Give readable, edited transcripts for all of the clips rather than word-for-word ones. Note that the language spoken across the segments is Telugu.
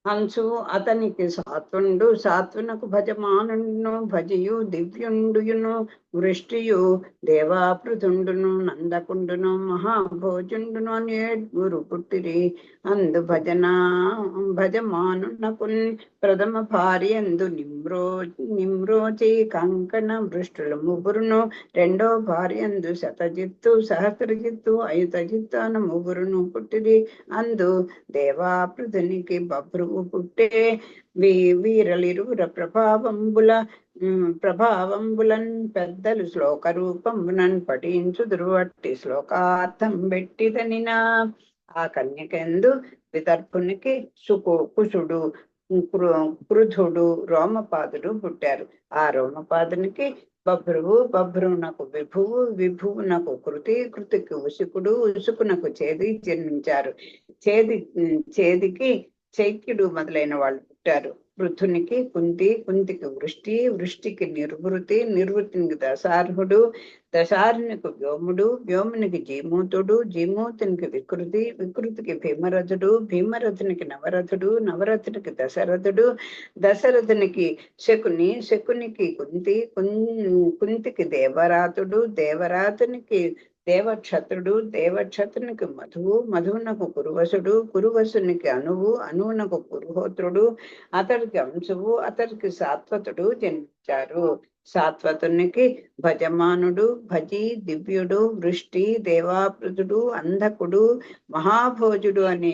హంసు అతనికి సాత్వుండు, సాత్వునకు భజమానుండును, భజియు దివ్యుండుయును, వృష్టియు దేవాపృతుండును, నందకుండును, మహాభోజుండును అని 7 పుట్టిరి. అందు భజమానునకున్ ప్రథమ భార్యందు నిమ్రోచి కంకణ వృష్టులు 3 రెండో భార్యందు శతజిత్తు, సహస్రజిత్తు, అయుతజిత్తు అను 3 పుట్టిరి. అందు దేవాపృతునికి బభ్రువు పుట్టే. వీరలిరువుర ప్రభావంబులన్ పెద్దలు శ్లోక రూపంబునన్ పఠించుదురు. అట్టి శ్లోకార్థం పెట్టిదనినా ఆ కన్యకెందు విదర్భునికి కుశుడు, క్రుధుడు, రోమపాదుడు పుట్టారు. ఆ రోమపాదునికి బభ్రువు, బభ్రువునకు విభువు, విభువునకు కృతి, కృతికి ఉసుకుడు, ఉసుకునకు చేది జన్మించారు. చేదికి చైక్యుడు మొదలైన వాళ్ళు పుట్టారు. పృథునికి కుంతి, కుంతికి వృష్టి, వృష్టికి నిర్వృతి, నిర్వృతినికి దశార్హుడు, దశార్హునికి వ్యోముడు, వ్యోమునికి జీమూతుడు, జీమూతునికి వికృతి, వికృతికి భీమరథుడు, భీమరథునికి నవరథుడు, నవరథునికి దశరథుడు, దశరథునికి శకుని, శకునికి కుంతి, కుంతికి దేవరాతుడు, దేవరాతునికి దేవక్షత్రుడు, దేవక్షత్రునికి మధువు, మధువునకు కురువసుడు, కురువసునికి అనువు, అనువునకు పురుహోత్రుడు, అతడికి అంశువు, అతడికి సాత్వతుడు జన్మించారు. సాత్వతునికి భజమానుడు, భజి, దివ్యుడు, వృష్టి, దేవాపృతుడు, అంధకుడు, మహాభోజుడు అనే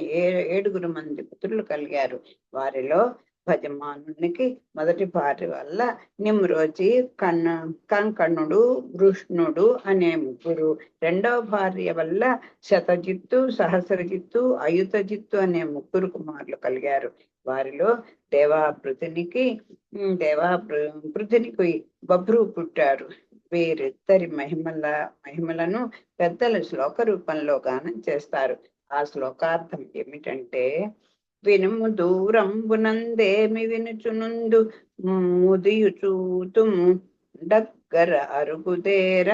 7 మంది పుత్రులు కలిగారు. వారిలో భజమానునికి మొదటి భార్య వల్ల నిమ్రోచి, కంకణుడు, వృష్ణుడు అనే 3, రెండవ భార్య వల్ల శతజిత్తు, సహస్రజిత్తు, అయుతజిత్తు అనే 3 కుమారులు కలిగారు. వారిలో దేవాపృతునికి బభ్రువు పుట్టారు. వీరిద్దరి మహిమలను పెద్దల శ్లోక రూపంలో గానం చేస్తారు. ఆ శ్లోకార్థం ఏమిటంటే, వినుము దూరంబునందేమి వినుచునుందు ముదియుచూతుము, దగ్గర అరుగుదేర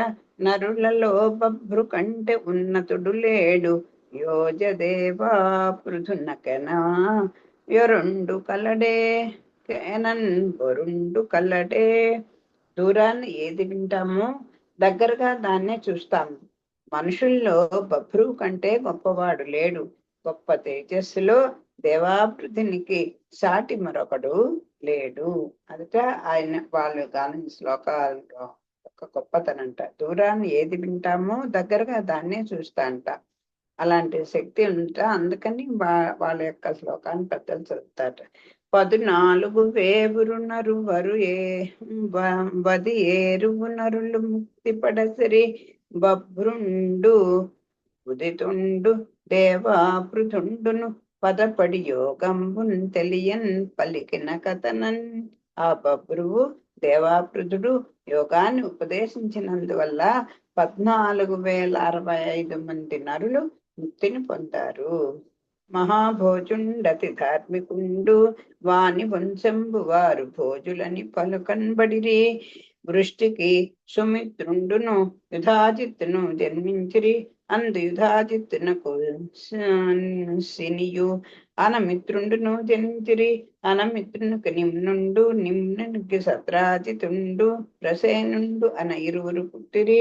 నరులలో బభ్రు కంటే ఉన్నతుడు లేడు. యోజదేవా పృథునకెనా యొరుండు కలడే, కేనన్ వరుండు కలడే. దూరాన్ని ఏది వింటామో దగ్గరగా దాన్నే చూస్తాము. మనుషుల్లో బభ్రువు కంటే గొప్పవాడు లేడు. గొప్ప తేజస్సులో దేవాపృతునికి సాటి మరొకడు లేడు. అదట వాళ్ళు గానం శ్లోకాల్లో ఒక గొప్పతనంట. దూరాన్ని ఏది వింటామో దగ్గరగా దాన్నే చూస్తా అంట. అలాంటి శక్తి ఉంటా. అందుకని వాళ్ళ యొక్క శ్లోకాన్ని పెద్దలు చదువుతారట. 14 వేవురు నరువరు వది ఏరువు నరులు ముక్తి పడసరి, బభ్రుండు ఉదితుండు దేవాపృతుండును, పదపడి యోగంబున్ తెలియన్ పలికిన కథనన్. ఆ బభ్రువు దేవాపృతుడు యోగాన్ని ఉపదేశించినందువల్ల 14,065 మంది నరులు ముక్తిని పొందారు. మహాభోజుండతి ధార్మికుండు, వాని వంశంబు వారు భోజులని పలుకన్బడిరి. వృష్టికి సుమిత్రుండును, యుధాజిత్తును జన్మించిరి. అందు యుధాజిత్తునకు సినియు, అనమిత్రుండును జన్మించిరి. అనమిత్రునికి నిమ్నుండు, నిమ్నునికి సత్రాజితుండు, ప్రసేనుండు అన 2 పుట్టిరి.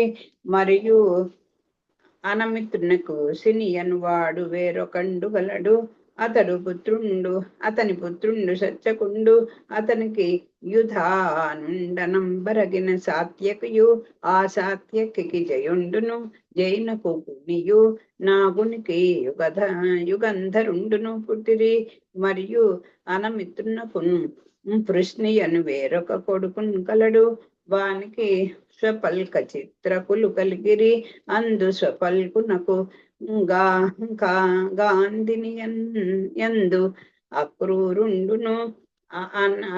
మరియు అనమిత్రునకు సిని అనువాడు వేరొకండు గలడు. అతని పుత్రుండు సత్యకుండు. అతనికి యుధానుండనంబరగిన సాత్యకియు, ఆ సాత్యకి జయుండును, జైనకు కునియు, నాగునికి యుగంధరుండును పుట్టిరి. మరియు అనమిత్రునకు పృష్ణి అను వేరొక కొడుకును కలడు. వానికి స్వపల్క చిత్రకులు కలిగిరి. అందు స్వపల్కునకు గాంధిని యందు అక్రూరుండును,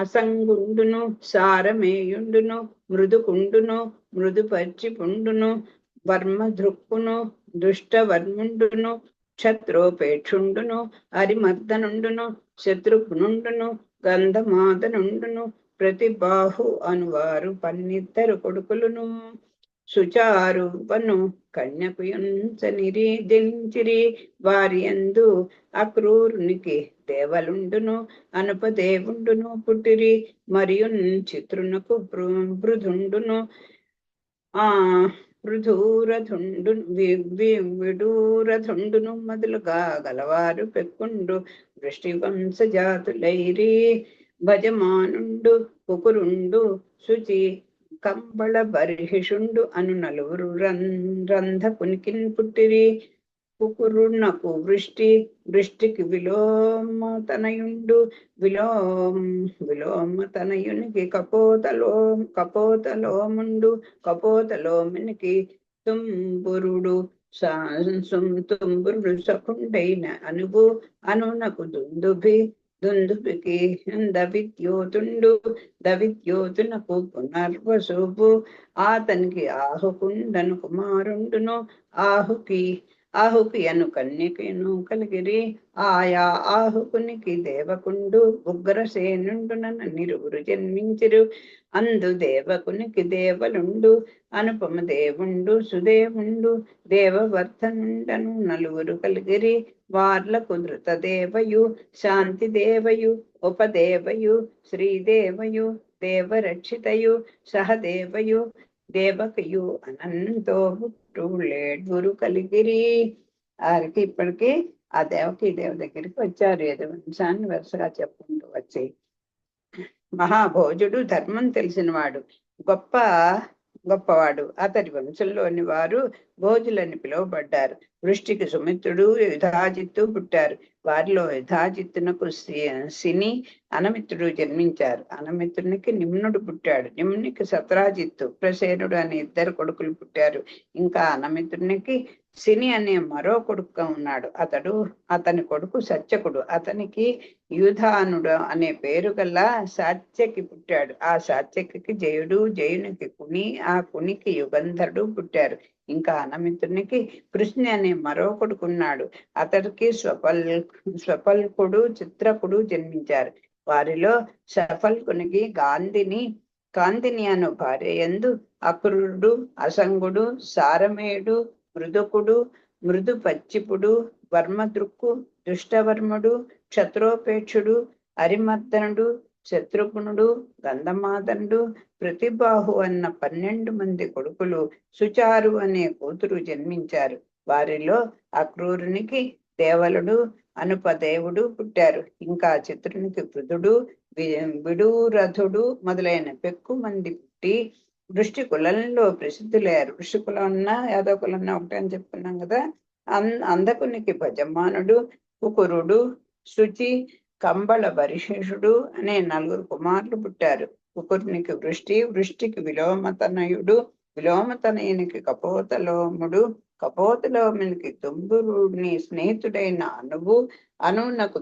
అసంగుండును, సారమేయుండును, మృదుకుండును, మృదుపర్చిపుండును, వర్మధృక్కును, దుష్టవర్ముండును, క్షత్రోపేక్షుండును, అరిమర్దనుండును, శత్రుఘ్నుండును, గంధమాదనుండును, ప్రతిబాహు అనువారు 12 కొడుకులును. సుచారువను కన్యకు యుంచనిరి దించిరి. వారి యందు అక్రూరునికి దేవలుండును అనుపదేవుండును పుట్టిరి. మరియు చిత్రునకు బృధుండును ఆ విడూరథుండును మొదలుగా గలవారు పెక్కుండు వృష్టి వంశజాతులైరి. భజమానుండు కుకురుండు శుచి కంబళ బర్హిషుండు అను నలుగురు రంధకునికిన్ పుట్టిరి. కుకురునకు వృష్టికి విలోమతనయుండు విలోమతనయునికి కపోతలోముండు కపోతలోమునికి తుంబురుడు తుంబురుడు సకుండైన అనునకు దుందుభికి దవిద్యోతునకు పునర్వసుపు. అతనికి ఆహుకుండను కుమారుండును ఆహుకి అను కన్యకను కలిగిరి. ఆయా ఆహుకునికి దేవకుండు ఉగ్రసేనుండునన్న నిరువురు జన్మించిరు. అందు దేవకునికి దేవలుండు అనుపమ దేవుండు సుదేవుండు దేవవర్ధనుండను నలుగురు కలిగిరి. వార్లకు ధృతదేవయు శాంతి దేవయు ఉపదేవయు శ్రీదేవయు దేవరక్షితయు సహదేవయు దేవకయు అనంతో పుట్టులేడుగురు కలిగిరి. వారికి ఇప్పటికీ ఆ దేవకి దేవ దగ్గరికి వచ్చారు. ఏదో వంశాన్ని వరుసగా చెప్పుకుంటూ వచ్చి మహాభోజుడు ధర్మం తెలిసినవాడు గొప్పవాడు. అతడి వంశంలోని వారు భోజులని పిలువబడ్డారు. వృష్టికి సుమిత్రుడు యుధాజిత్తు పుట్టారు. వారిలో యుధాజిత్తునకు సిని అనమిత్రుడు జన్మించారు. అనమిత్రునికి నిమ్నుడు పుట్టాడు. నిమ్నునికి సత్రాజిత్తు ప్రసేనుడు అనే ఇద్దరు కొడుకులు పుట్టారు. ఇంకా అనమిత్రునికి సిని అనే మరో కొడుకుగా ఉన్నాడు. అతని కొడుకు సత్యకుడు. అతనికి యూధానుడు అనే పేరు గల సాత్యకి పుట్టాడు. ఆ సాత్యకి జయుడు, జయునికి కుని, ఆ కునికి యుగంధరుడు పుట్టారు. ఇంకా అనమిత్రునికి కృష్ణి అనే మరో కొడుకున్నాడు. అతడికి స్వపల్కుడు చిత్రకుడు జన్మించారు. వారిలో సఫల్కునికి కాంతిని అను భార్య యందు అక్రూరుడు, అసంగుడు, సారమేయుడు, మృదు పచ్చిపుడు, వర్మదృక్కు, దుష్టవర్ముడు, క్షత్రోపేక్షుడు, అరిమర్దనుడు, శత్రుఘ్నుడు, గంధమాదనుడు, ప్రతిబాహు అన్న 12 మంది కొడుకులు సుచారు అనే కూతురు జన్మించారు. వారిలో అక్రూరునికి దేవలుడు అనుపదేవుడు పుట్టారు. ఇంకా చిత్రునికి పృథుడు, విడూరథుడు మొదలైన పెక్కు మంది పుట్టి వృష్టి కులంలో ప్రసిద్ధులయ్యారు. వృష్టి కులం అన్నా యాదవ కులం అన్నా ఒకటే అని చెప్పుకున్నాం కదా. అందకునికి భజమానుడు, కుకురుడు, శుచి, కంబళ బరిశేషుడు అనే 4 కుమారులు పుట్టారు. కుకురునికి వృష్టికి విలోమతనయునికి కపోతలోముడు, కపోతలోమునికి తుంబురుని స్నేహితుడైన అనునకు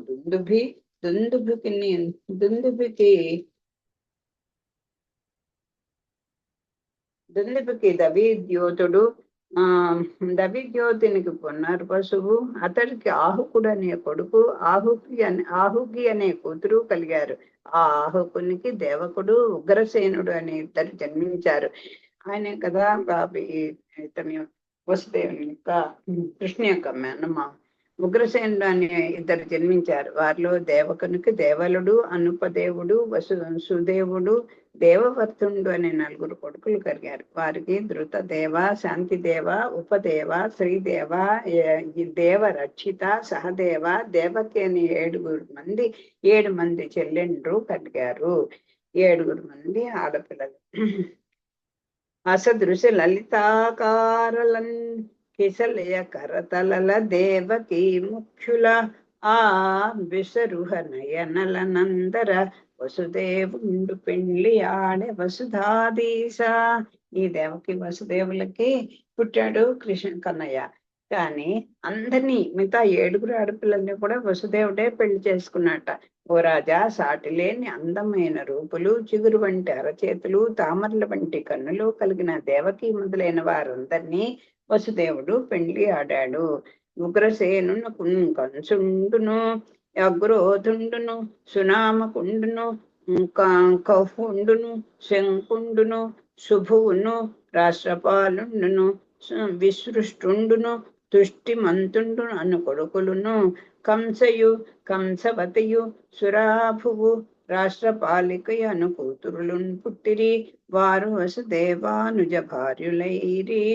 దుందుభికి దవిద్యోతుడు, దవిద్యోతునికి పునర్వసువు. అతడికి ఆహుకుడు అనే కొడుకు, ఆహుకి అనే కూతురు కలిగారు. ఆ ఆహుకునికి దేవకుడు, ఉగ్రసేనుడు అనే ఇద్దరు జన్మించారు. ఆయన కదా ఇతని వసుదేవుని యొక్క కృష్ణ యొక్క మేనమా. ఉగ్రసేనుడు అనే ఇద్దరు జన్మించారు. వారిలో దేవకునికి దేవలుడు, అనుపదేవుడు, సుదేవుడు, దేవవర్ధనుడు అనే 4 కొడుకులు కలిగారు. వారికి ధృతదేవ, శాంతిదేవ, ఉపదేవ, శ్రీదేవ, దేవరక్షిత, సహదేవ, దేవకి అనే 7 మంది చెల్లెండ్రు కలిగారు. 7 మంది ఆడపిల్లలు. అసదృశ లలితాకారలన్ కిసలయ కరతలల దేవకి ముఖ్యుల ఆ విసరుహ నయనలనందర వసుదేవుండు పెండ్లి ఆడే వసుధాదీశ. ఈ దేవకి వసుదేవులకి పుట్టాడు కన్నయ్య. కానీ అందరినీ మిగతా 7 ఆడపిల్లల్ని కూడా వసుదేవుడే పెళ్లి చేసుకున్నట్ట. ఓ రాజా, సాటి లేని అందమైన రూపులు, చిగురు వంటి అరచేతులు, తామరల వంటి కన్నులు కలిగిన దేవకి మొదలైన వారందరినీ వసుదేవుడు పెండ్లి ఆడాడు. ఉగ్రసేను కంసుండును, అగ్రోధుండును, సునామకుండును, కహుండును, శంకుండును, శుభువును రాష్ట్రపాలుండును విసృష్టుండును తుష్టిమంతుండు అను కొడుకులును కంసయు కంసవతియు సురాభువు రాష్ట్రపాలికయు అను కూతురులున్ పుట్టిరి. వారు వసుదేవానుజ భార్యులైరి.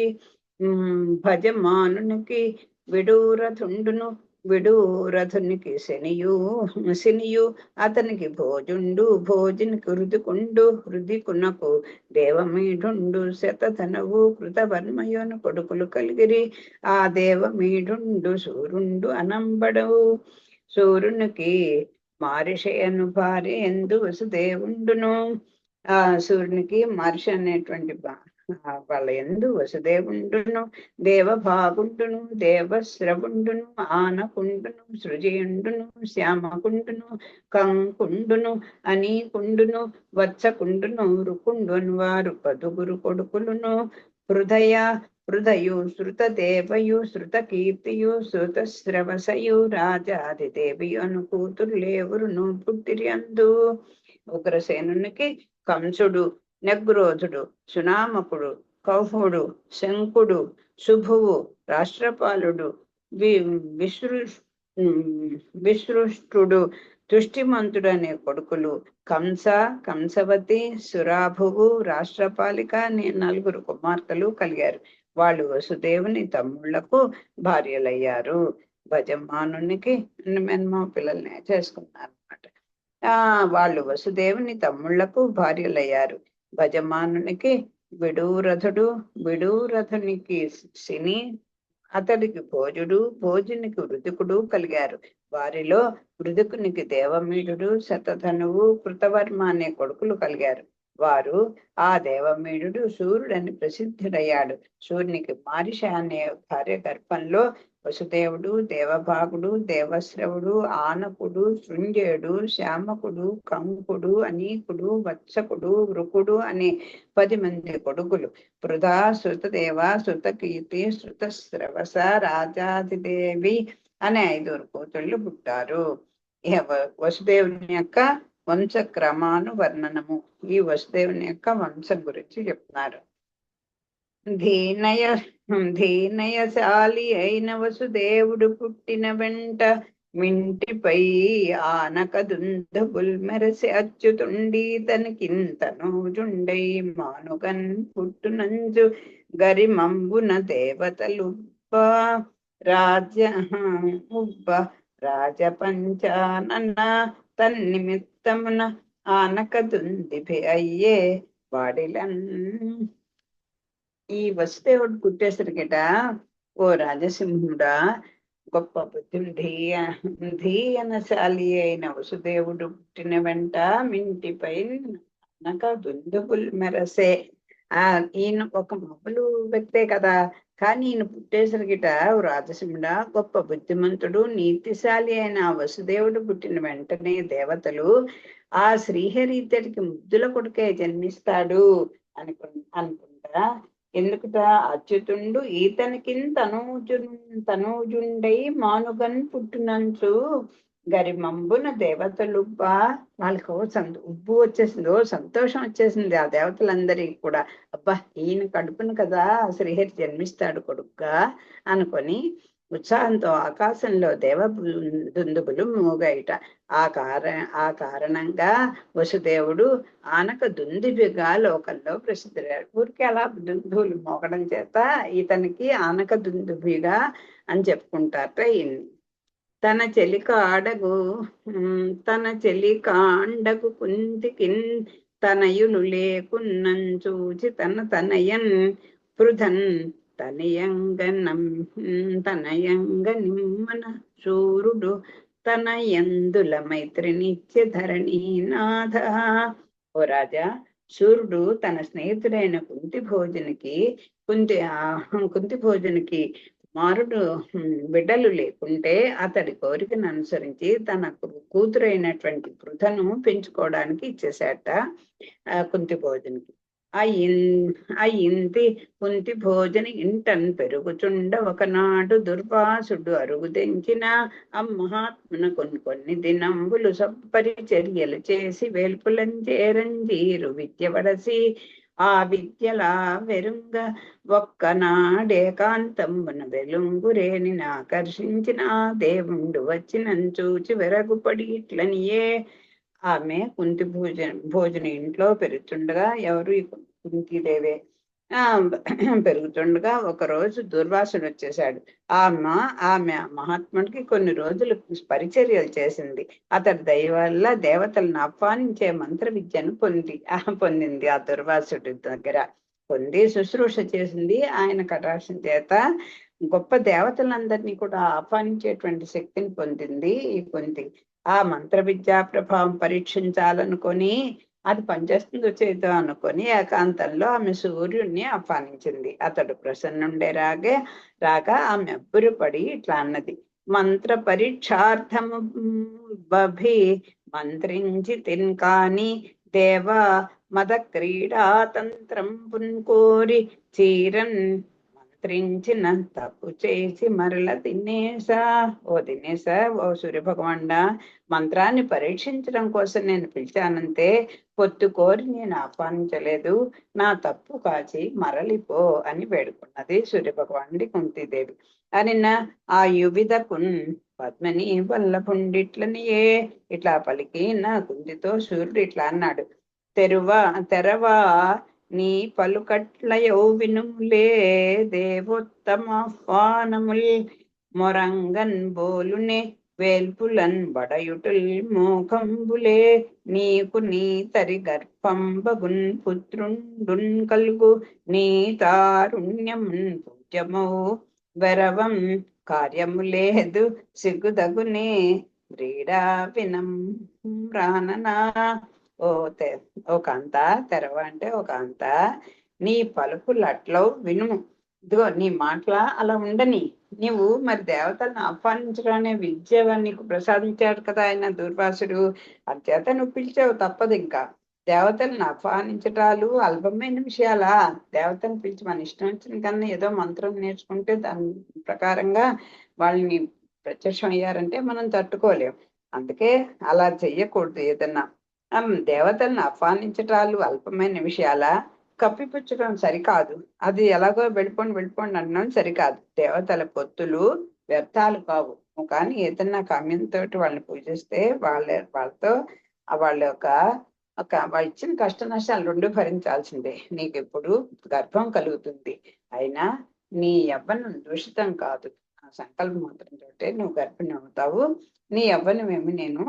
భజమానునికి విడూరథుండును విడూరథునికి శనియు అతనికి భోజుండు భోజునికి హృదికుండు హృదికునకు దేవమీఢుండు శతధనువు కృతవర్మయోను కొడుకులు కలిగిరి. ఆ దేవమీఢుండు సూర్యుండు అనంబడు. సూర్యునికి మారిషయను భార్య ఎందు వసుదేవుండును. ఆ సూర్యునికి మహర్షి అనేటువంటి వాళ్ళ ఎందు వసుదేవుండును దేవభాగుండును దేవశ్రవుండును ఆనకుండును సృజయుండును శ్యామకుండును కంకుండును అనీకుండును వత్సకుండును రుకుండును వారు 10 కొడుకులును. హృదయు శృతదేవయు శృతకీర్తియు శృతశ్రవసయు రాజాదిదేవియు అను కూతురులేవురును పుట్టిరి అందు. ఉగ్రసేనునికి కంసుడు నెగ్రోధుడు సునామకుడు కౌహుడు శంకుడు శుభువు రాష్ట్రపాలుడు విసృష్టుడు తుష్టిమంతుడు అనే కొడుకులు కంస కంసవతి సురాభువు రాష్ట్రపాలిక అనే 4 కుమార్తెలు కలిగారు. వాళ్ళు వసుదేవుని తమ్ముళ్లకు భార్యలయ్యారు. భజమానునికి మెన్మా పిల్లల్ని చేసుకున్నారు అన్నమాట. వాళ్ళు వసుదేవుని తమ్ముళ్లకు భార్యలయ్యారు. భజమానునికి విడూరథుడు విడూరథునికి శని అతడికి భోజుడు భోజునికి వృదికుడు కలిగారు. వారిలో వృదికునికి దేవమీఢుడు శతధనువు కృతవర్మ అనే కొడుకులు కలిగారు. వారు ఆ దేవమీఢుడు సూర్యుడని ప్రసిద్ధుడయ్యాడు. సూర్యునికి మారిష అనే భార్య గర్భంలో వసుదేవుడు దేవభాగుడు దేవశ్రవుడు ఆనకుడు శృంజయుడు శ్యామకుడు కంకుడు అనీకుడు వత్సకుడు వృకుడు అనే 10 మంది కొడుకులు. పృథా శృతదేవ శృతకీర్తి శృతశ్రవస రాజాదిదేవి అనే 5 కూతుళ్ళు పుట్టారు. వసుదేవుని యొక్క వంశక్రమానువర్ణనము. ఈ వసుదేవుని యొక్క వంశం గురించి చెప్తున్నారు. ధీనయశాలి అయిన వసుదేవుడు పుట్టిన వెంట మింటిపై ఆనకదుందబుల్ మెరసి అచ్యుతుండి తనకింతనోజుండై మానుగన్ పుట్టునంజు గరిమంబున దేవతలుబ్బ రాజపంచానన తన్నిమిత్తమున ఆనకదుందిభి అయ్యే వాడిలన్. ఈ వసుదేవుడు పుట్టేసరికిట, ఓ రాజసింహుడా, గొప్ప ధీయనశాలి అయిన వసుదేవుడు పుట్టిన వెంట మింటిపై దుందుబుల్ మెరసే. ఈయన ఒక మామూలు వ్యక్తే కదా, కానీ ఈయన పుట్టేసరికిట రాజసింహుడా గొప్ప బుద్ధిమంతుడు నీతిశాలి అయిన వసుదేవుడు పుట్టిన వెంటనే దేవతలు ఆ శ్రీహరి ఇద్దరికి ముద్దుల కొడుకే జన్మిస్తాడు అనుకుంటా. ఎందుకుట అచ్యుతుండు ఈతనికిన్ తనూజుండై మానుగన్ పుట్టునంచు గరిమంబున దేవతలుబ్బా. వాళ్ళకు ఉబ్బు వచ్చేసింది, సంతోషం వచ్చేసింది ఆ దేవతలందరికీ కూడా. అబ్బా, ఈయన కడుపును కదా శ్రీహరి జన్మిస్తాడు కొడుకుగా అనుకొని ఉత్సాహంతో ఆకాశంలో దేవదుందుబులు మోగాయిట. ఆ కారణంగా వసుదేవుడు ఆనక దుందుబిగా లోకంలో ప్రసిద్ధుడాడు. ఊరికి అలా దుందుబులు మోగడం చేత ఇతనికి ఆనక దుందుబిగా అని చెప్పుకుంటారట. తన చెలికాండగు కుంతికిన్ తనయులు లేకున్నం చూచి తనయన్ పృథన్ తనయంగ నిమ్మన సూర్యుడు తన యందుల మైత్రినిత్య ధరణీనాథ. ఓ రాజా, సూర్యుడు తన స్నేహితుడైన కుంతి భోజునికి కుమారుడు బిడ్డలు లేకుంటే అతడి కోరికను అనుసరించి తన కూతురైనటువంటి పృథను పెంచుకోవడానికి ఇచ్చేశాట కుంతి భోజునికి. ఇంటి కుంతి భోజని ఇంటన్ పెరుగుచుండ ఒకనాడు దుర్వాసుడు అరుగుదెంచిన అమ్మహాత్మున కొన్ని దినంబులు సప్పరిచర్యలు చేసి వేల్పులంచేరంజీరు విద్య వడసి ఆ విద్యలా వెరుంగ ఒక్కనాడేకాంతమున వెలుంగురేని ఆకర్షించిన దేవుండు వచ్చినం చూచి వెరగుపడి ఇట్లనియే. ఆమె కుంతి భోజన ఇంట్లో పెరుగుతుండగా, ఎవరు ఈ కుంతీదేవే ఆ పెరుగుతుండగా ఒకరోజు దుర్వాసుడు వచ్చేశాడు. ఆమె మహాత్ముడికి కొన్ని రోజులు పరిచర్యలు చేసింది. అతడి దయ వల్ల దేవతలను ఆహ్వానించే మంత్ర విద్యను పొందింది. ఆ దుర్వాసుడి దగ్గర పొంది శుశ్రూష చేసింది. ఆయన కటాక్షం చేత గొప్ప దేవతలందరినీ కూడా ఆహ్వానించేటువంటి శక్తిని పొందింది ఈ కుంతి. ఆ మంత్ర విద్యా ప్రభావం పరీక్షించాలనుకొని, అది పనిచేస్తుందో చేద్దాం అనుకొని ఏకాంతంలో ఆమె సూర్యుడిని ఆహ్వానించింది. అతడు ప్రసన్నుండే రాగా ఆమె అబ్బురపడి ఇట్లా అన్నది: మంత్ర పరీక్షార్థము బభి మంత్రించి తిన్కాని దేవ మద క్రీడాతంత్రం పున్కోరి చీరన్ మంత్రించిన తప్పు చేసి మరల దినేశ ఓ సూర్యభగవాండ, మంత్రాన్ని పరీక్షించడం కోసం నేను పిలిచానంతే, పొత్తు కోరి నేను ఆహ్వానించలేదు. నా తప్పు కాచి మరలిపో అని వేడుకున్నది సూర్యభగవానుడి కుంతీదేవి. అనిన ఆ యువిధకున్ పద్మని వల్లపుండిట్లనియే. ఇట్లా పలికి నా కుంతితో సూర్యుడు ఇట్లా అన్నాడు: తెరవా నీ పలుకట్లయో వినుములే దేవోత్తమాహ్వానముల్ మొరంగన్ బోలునే వేల్పులన్ బడయుటుల్ మోకంబులే. నీకు నీ తరి గర్భంబగున్ పుత్రుండున్ కలుగు నీ తారుణ్యమున్ పూజ్యమౌ వెరవం కార్యము లేదు సిగ్గుదగునే క్రీడా వినం రాననా. ఓ కాంత, తెరవ అంటే ఒక కాంత, నీ పలుకులు అట్లా వినుము. ఇదిగో నీ మాటల అలా ఉండని. నీవు మరి దేవతలను ఆహ్వానించడానే విద్య నీకు ప్రసాదించాడు కదా ఆయన దుర్వాసుడు. అంచేత నువ్వు పిలిచావు, తప్పదు. ఇంకా దేవతలను ఆహ్వానించటాలు అల్పమైన విషయాలా? దేవతను పిలిచి మన ఇష్టం వచ్చిన కన్నా ఏదో మంత్రం నేర్చుకుంటే దాని ప్రకారంగా వాళ్ళని ప్రత్యక్షం అయ్యారంటే మనం తట్టుకోలేం. అందుకే అలా చెయ్యకూడదు. ఏదన్నా దేవతలను ఆహ్వానించటాలు అల్పమైన విషయాలా? కప్పిపుచ్చడం సరికాదు. అది ఎలాగో వెళ్ళిపోండి అనడం సరికాదు. దేవతల పొత్తులు వ్యర్థాలు కావు. కానీ ఏదన్నా కామ్యంతో వాళ్ళని పూజిస్తే వాళ్ళతో వాళ్ళ వాళ్ళు ఇచ్చిన కష్ట నష్టాలు రెండు భరించాల్సిందే. నీకు ఎప్పుడు గర్భం కలుగుతుంది. అయినా నీ యవ్వనం దూషితం కాదు. ఆ సంకల్ప మాత్రంతో నువ్వు గర్భిణి అవుతావు. నీ యవ్వనమేమి నేను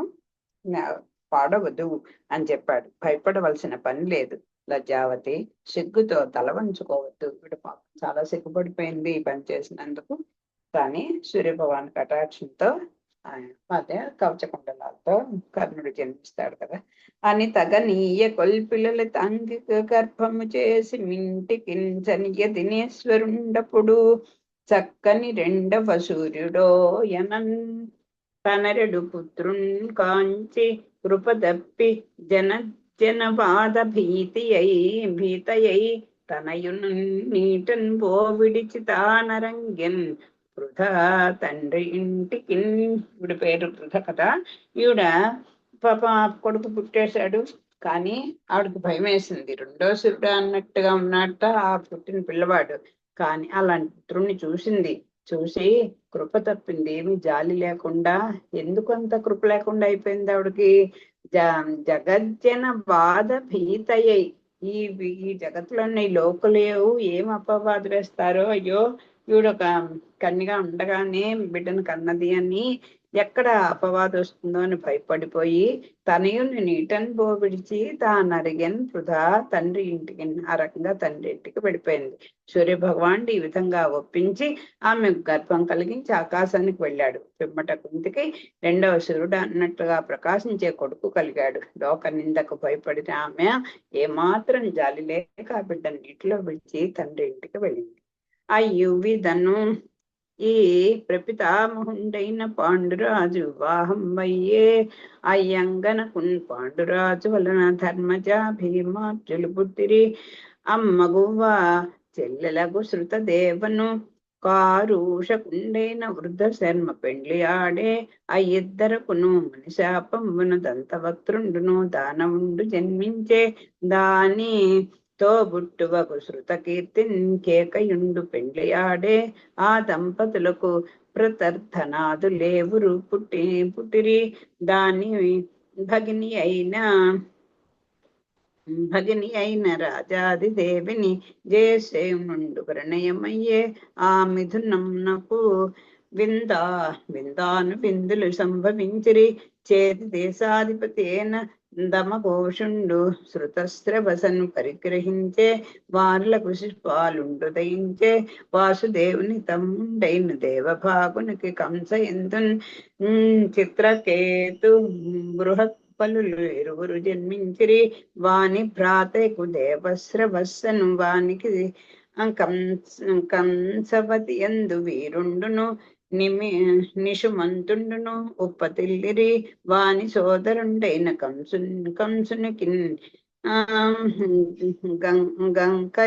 పాడవద్దు అని చెప్పాడు. భయపడవలసిన పని లేదు. లజ్జావతి సిగ్గుతో తల వంచుకోవద్దు. ఇప్పుడు పాపం చాలా సిగ్గుపడిపోయింది ఈ పని చేసినందుకు. కానీ సూర్యభగవాన్ కటాక్షంతో అదే కవచకుండలాలతో కర్ణుడు జన్మిస్తాడు కదా అని తగనీయ కొల్పిల్లల తంగిక గర్భము చేసి మింటికి జనియ దినేశ్వరుండప్పుడు చక్కని రెండవ సూర్యుడో యనన్ తనరెడు పుత్రున్ కాంచి కృపదప్పి జనవాద భీతయై తనయును నీటన్ బో విడిచి తానరంగెన్ వృధ తండ్రి ఇంటికి. ఈవిడ పేరు వృధ కదా. ఈవిడ పాప కొడుకు పుట్టేశాడు. కానీ ఆవిడకి భయం వేసింది. రెండో సూర్యుడు అన్నట్టుగా ఉన్నట్ట ఆ పుట్టిన పిల్లవాడు. కానీ అలాంటి పుత్రుణ్ణి చూసి కృప తప్పింది. ఏమి జాలి లేకుండా, ఎందుకంత కృప లేకుండా అయిపోయింది ఆవిడకి. జగజ్జన బాధ భీతయ్యి, ఈ జగత్తులో ఈ లోకులేవు ఏం అపవాదు వేస్తారో, అయ్యో ఈవిడొక కన్నిగా ఉండగానే బిడ్డను కన్నది అని ఎక్కడ అపవాదు వస్తుందో అని భయపడిపోయి తనయుని నీటన్ బో విడిచి తానరిగన్ వృధా తండ్రి ఇంటికి, ఆ రకంగా తండ్రి ఇంటికి వెళ్ళిపోయింది. సూర్య భగవానుడు ఈ విధంగా ఒప్పించి ఆమె గర్భం కలిగించి ఆకాశానికి వెళ్ళాడు. పిమ్మట కుంతికి రెండవ సూర్యుడు అన్నట్టుగా ప్రకాశించే కొడుకు కలిగాడు. లోక నిందకు భయపడిన ఆమె ఏమాత్రం జాలి లేక ఆ బిడ్డ నీటిలో విడిచి తండ్రి ఇంటికి వెళ్ళింది. ఆ యువిధను ఈ ప్రపితామహుండైన పాండురాజు వివాహం అయ్యే. అయ్యంగనకున్ పాండురాజు వలన ధర్మజ భీమార్జులు పుట్టిరి. అమ్మగువ్వ చెల్లెలకు శృతదేవను కారుషకుండైన వృద్ధ శర్మ పెండ్లి ఆడే. ఆ ఇద్దరకును మనిషాపంబున దంతవక్త్రుండును దానవుండు జన్మించే. దాని తోబుట్టువకు శృత కీర్తిన్ కేకయుండు పెండ్లియాడే ఆ దంపతులకు ప్రతర్థనాదు లేవురు పుట్టిరి. దాని భగిని అయిన రాజాది దేవిని జయసేనుండు ప్రణయమయ్యే ఆ మిథునమునకు విందాను విందులు సంభవించిరి. చేతి దేశాధిపతి అయిన దమఘోషుండు శృతస్రవసను పరిగ్రహించే వారులకు శిష్పాలుండుదయించే వాసుదేవుని తమ్ముడైన దేవభాగునికి కంస ఎందున్ చిత్రకేతు బృహత్ పలులు ఇరువురు జన్మించిరి. వాని భ్రాతకు దేవస్రవస్సను వానికి కంసవతి ఎందు వీరుండును నిషుమంతుండును ఉప్పతిల్లిరి. వాని సోదరుండైన కంసునికి గంక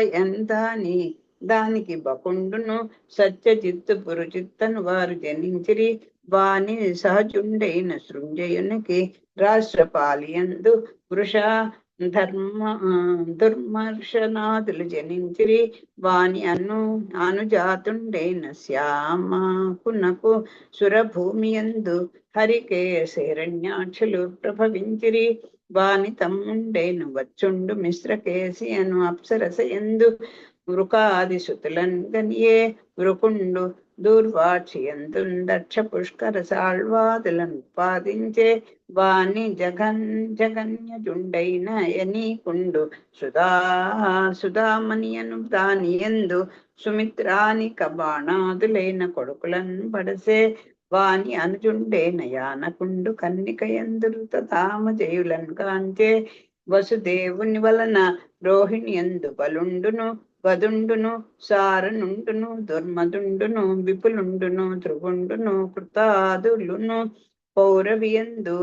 దానికి బకుండును సత్యజిత్తు పురుచిత్తను వారు జనించిరి. వాని సహజుండైన సృంజయునికి రాష్ట్రపాలియందు వృష దుర్మర్శనాదులు జనించిరి. వాని అనుజాతుండైన శ్యామకునకు సురభూమియందు హరికేశరణ్యాక్షులు ప్రభవించిరి. వాని తమ్ముండైన వచ్చుండు మిశ్రకేసి అను అప్సరస ఎందు వృకాది సుతులన్ గనియే వృకుండు దూర్వాక్షియందు దక్ష పుష్కర సాళ్వాదులను ఉత్పాదించే. వాని జగన్యజుండైన యనీకుండు సుధామణియను దాని ఎందు సుమిత్రానిక బాణాదులైన కొడుకులను పడసే. వాని అనుజుండైన యానకుండు కన్నిక ఎందు తామ జయులను కాంచే. వసుదేవుని వలన రోహిణి ఎందు బలుండును వదుండును సారణుండును దుర్మదుండును విపులుండును ధ్రువుండును కృతాదులును పౌరవియందు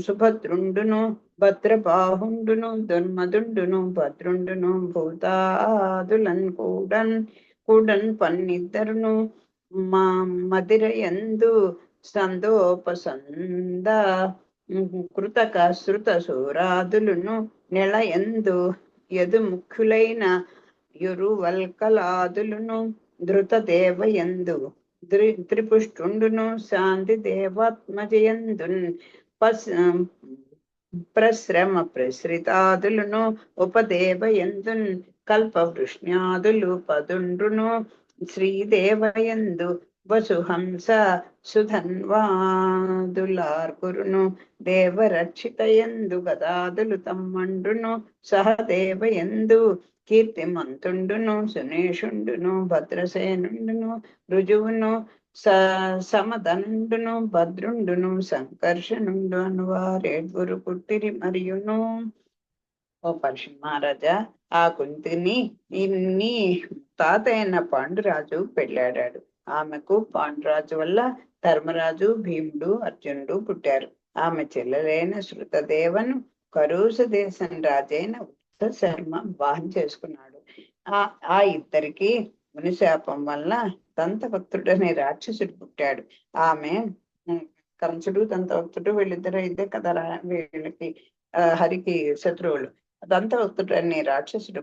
సుభద్రుండును భద్రబాహుండును దుర్మదుండును భద్రుండును భూతాదులన్ కూడన్ పన్నిద్దరును మదిరయందు సందోపసంద కృతక శృత సూరాదులును నెలయందు యదు ముఖ్యులైన యురువల్కలాదులును ధృతదేవయందు త్రిపుష్టుండును శాంతి దేవాత్మజయందున్ ప్రశ్రమ ప్రశ్రితాదులును ఉపదేవయందున్ కల్పవృష్ణ్యాదులు పదుండ్రును శ్రీదేవయందు వసుహంస సుధన్వాదులార్కురును దేవరక్షితయందు గదాదులు తమ్మండును సహదేవయందు కీర్తిమంతుండును సునేషుండును భద్రసేనుండును రుజువును సమదండును భద్రుండును సంకర్షణుండు అను వారేడ్వురు పుట్టిరి. మరియును ఓ పరశురామ మహారాజా, ఆ కుంతిని ఇన్ని తాతైన పాండురాజు పెళ్ళాడాడు. ఆమెకు పాండురాజు వల్ల ధర్మరాజు భీముడు అర్జునుడు పుట్టారు. ఆమె చెల్లెలైన శృతదేవను కరూస దేశం రాజైన ఉత్త శర్మ వివాహం చేసుకున్నాడు. ఆ ఇద్దరికి మునిశాపం వల్ల దంతవక్తుడనే రాక్షసుడు పుట్టాడు. ఆమె కంసుడు దంతవక్తుడు వీళ్ళిద్దరు అయితే కదా వీళ్ళకి హరికి శత్రువులు. దంతవక్తుడు అనే రాక్షసుడు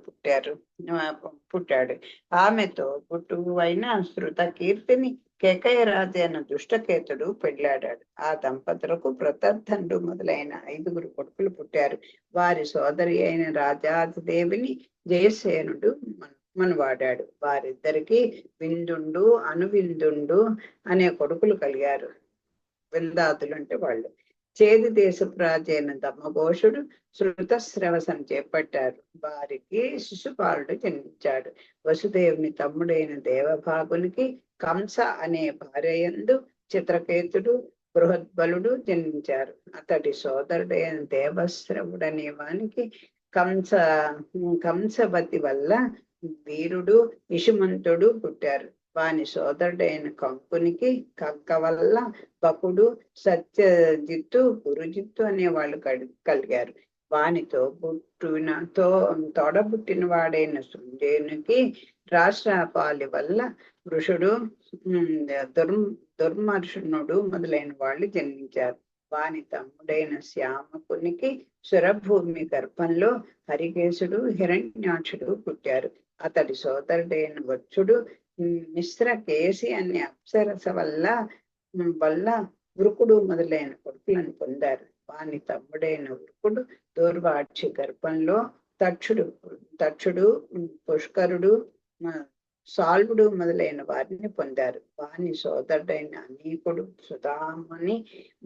పుట్టాడు. ఆమెతో పుట్టువు అయిన శృత కీర్తిని కేకయ రాజు అయిన దుష్టకేతుడు పెళ్ళాడాడు. ఆ దంపతులకు ప్రతర్థండు మొదలైన 5 కొడుకులు పుట్టారు. వారి సోదరి అయిన రాజాదేవిని జయసేనుడు మనవాడాడు. వారిద్దరికి విందుండు అనువిందుండు అనే కొడుకులు కలిగారు. విందాదులు అంటే వాళ్ళు. చేది దేశపు రాజైన దమ్మఘోషుడు శృతశ్రవసం చేపట్టారు. వారికి శిశుపాలుడు జన్మించాడు. వసుదేవుని తమ్ముడైన దేవభాగునికి కంస అనే భార్యయందు చిత్రకేతుడు బృహద్బలుడు జన్మించారు. అతడి సోదరుడైన దేవశ్రవుడనే వానికి కంసవతి వల్ల వీరుడు నిషుమంతుడు పుట్టారు. వాని సోదరుడైన కంకునికి కక్క వల్ల బకుడు సత్యజిత్తు పురుజిత్తు అనే వాళ్ళు కలిగారు. వానితో తోడబుట్టిన వాడైన సృంజయునికి రాష్ట్రపాలి వల్ల వృషుడు దుర్మర్షణుడు మొదలైన వాళ్ళు జన్మించారు. వాని తమ్ముడైన శ్యామకునికి సురభూమి గర్భంలో హరికేశుడు హిరణ్యాక్షుడు పుట్టారు. అతడి సోదరుడైన వచ్చుడు మిశ్రకేశి అనే అప్సరస వల్ల వృకుడు మొదలైన కొడుకులను పొందారు. వాని తమ్ముడైన వృకుడు దూర్వాక్షి గర్భంలో తక్షుడు పుష్కరుడు సాల్వుడు మొదలైన వారిని పొందారు. వాని సోదరుడైన అనీకుడు సుధామణి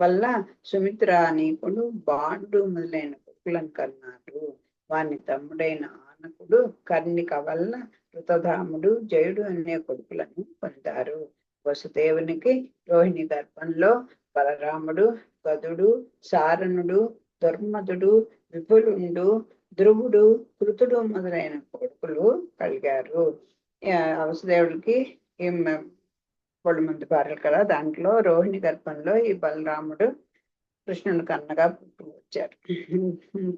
వల్ల సుమిత్ర అనీకుడు బాండు మొదలైన కొడుకులను కన్నారు. వాని తమ్ముడైన ఆనకుడు కర్ణిక వల్ల ఋతధాముడు జయుడు అనే కొడుకులను పొందారు. వసుదేవునికి రోహిణి గర్భంలో బలరాముడు గదుడు సారణుడు దుర్మదుడు విపులుండు ధ్రువుడు కృతుడు మొదలైన కొడుకులు కలిగారు. వసుదేవుడికి ఈ 3 మంది భార్యలు కదా, దాంట్లో రోహిణి గర్భంలో ఈ బలరాముడు కృష్ణుని కన్నగా పుట్టి వచ్చారు.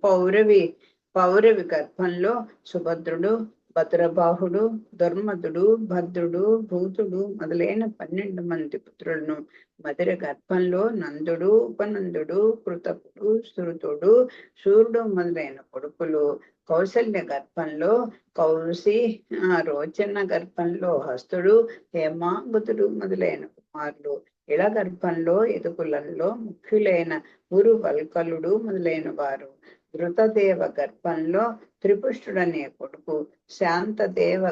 పౌరవి గర్భంలో సుభద్రుడు భద్రబాహుడు దుర్మదుడు భద్రుడు భూతుడు మొదలైన 12 మంది పుత్రులను, మధుర గర్భంలో నందుడు ఉపనందుడు కృతపుడు శృతుడు సూర్యుడు మొదలైన కొడుకులు, కౌసల్య గర్భంలో కౌసి రోచన గర్భంలో హస్తుడు హేమాంగుతుడు మొదలైన కుమారులు, ఇళ గర్భంలో ఎదుకులలో ముఖ్యులైన ఉరువల్కలుడు మొదలైన వారు, ధృతదేవ గర్భంలో త్రిపుష్టుడనే కొడుకు, శాంతిదేవ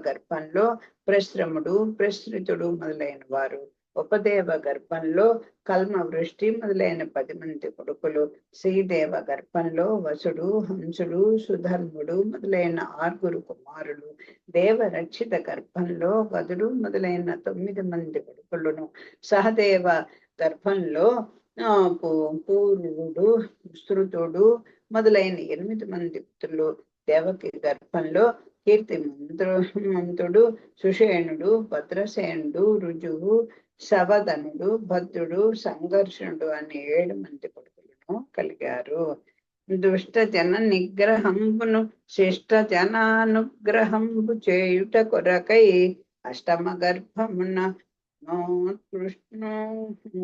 గర్భంలో ప్రశ్రముడు ప్రశ్రితుడు మొదలైన వారు, ఉపదేవ గర్భంలో కల్మవృష్టి మొదలైన 10 మంది కొడుకులు, శ్రీదేవ గర్భంలో వసుడు హంసుడు సుధర్ముడు మొదలైన 6 కుమారులు, దేవరక్షిత గర్భంలో గదుడు మొదలైన 9 మంది కొడుకులను, సహదేవ గర్భంలో పూర్వుడు శృతుడు మొదలైన 8 మంది పుత్రులు, దేవకి గర్భంలో కీర్తిమంతుడు సుషేణుడు భద్రసేనుడు రుజువు శవధనుడు భద్రుడు సంఘర్షణుడు అనే 7 మంది కొడుకులను కలిగారు. దుష్ట జన నిగ్రహంబును శిష్ట జనానుగ్రహంబు చేయుట కొరకై అష్టమ గర్భమున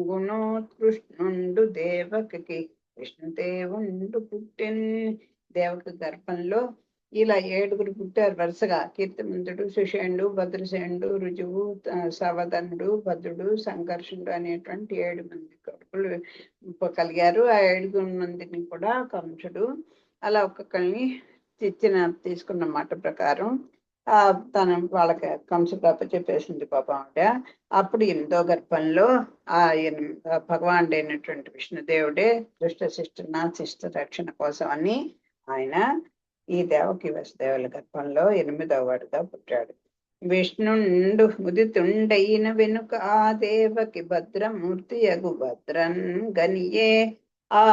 గుణోత్కృష్ణుండు దేవకి విష్ణుదేవుండు పుట్టిన్. దేవకి గర్భంలో ఇలా 7 పుట్టారు వరుసగా. కీర్తిమంతుడు సుషేణుడు భద్రసేనుడు రుజువు సవధనుడు భద్రుడు సంఘర్షణుడు అనేటువంటి 7 మంది కొడుకులు కలిగారు. ఆ 7 మందిని కూడా కంసుడు అలా ఒక్కొక్కరిని తీసుకున్న మాట ప్రకారం తన వాళ్ళకి కంసుడు చెప్పేసింది పాపం ఆవిడ. అప్పుడు 8వ గర్భంలో భగవానుడు అయినటువంటి విష్ణుదేవుడే దుష్ట శిష్ట రక్షణ కోసం అని ఆయన ఈ దేవకి వసుదేవుల గర్భంలో 8వ వాడుగా పుట్టాడు. విష్ణుండు ఉదితుండైన వెనుక ఆ దేవకి భద్రమూర్తి యగు భద్రన్ గనియే ఆ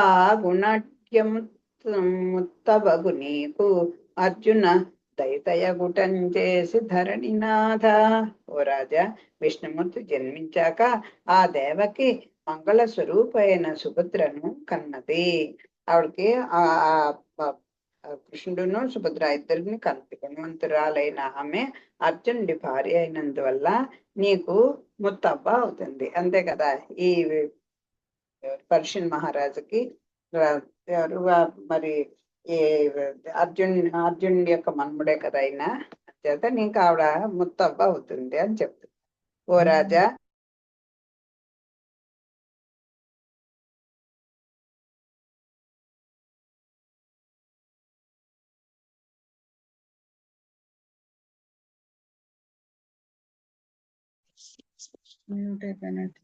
గుణాట్యముత్తబగు నీకు అర్జున దైతయగుటం చేసి ధరణినాథ. ఓ రాజా, విష్ణుమూర్తి జన్మించాక ఆ దేవకి మంగళ స్వరూపైన సుభద్రను కన్నది. ఆవిడకి కృష్ణుడును సుభద్ర ఇద్దరిని కన్నది. గుణవంతురాలైన ఆమె అర్జునుడి భార్య అయినందువల్ల నీకు ముత్తబ్బ అవుతుంది. అంతే కదా. ఈ పర్షియన్ మహారాజుకి మరి ఈ అర్జునుడి యొక్క మన్ముడే కదా అయినా, చేత నీకు ఆవిడ ముత్తబ్బ అవుతుంది అని చెప్తుంది. ఓ రాజా, మ్యూట్ అయిపోయినట్టు.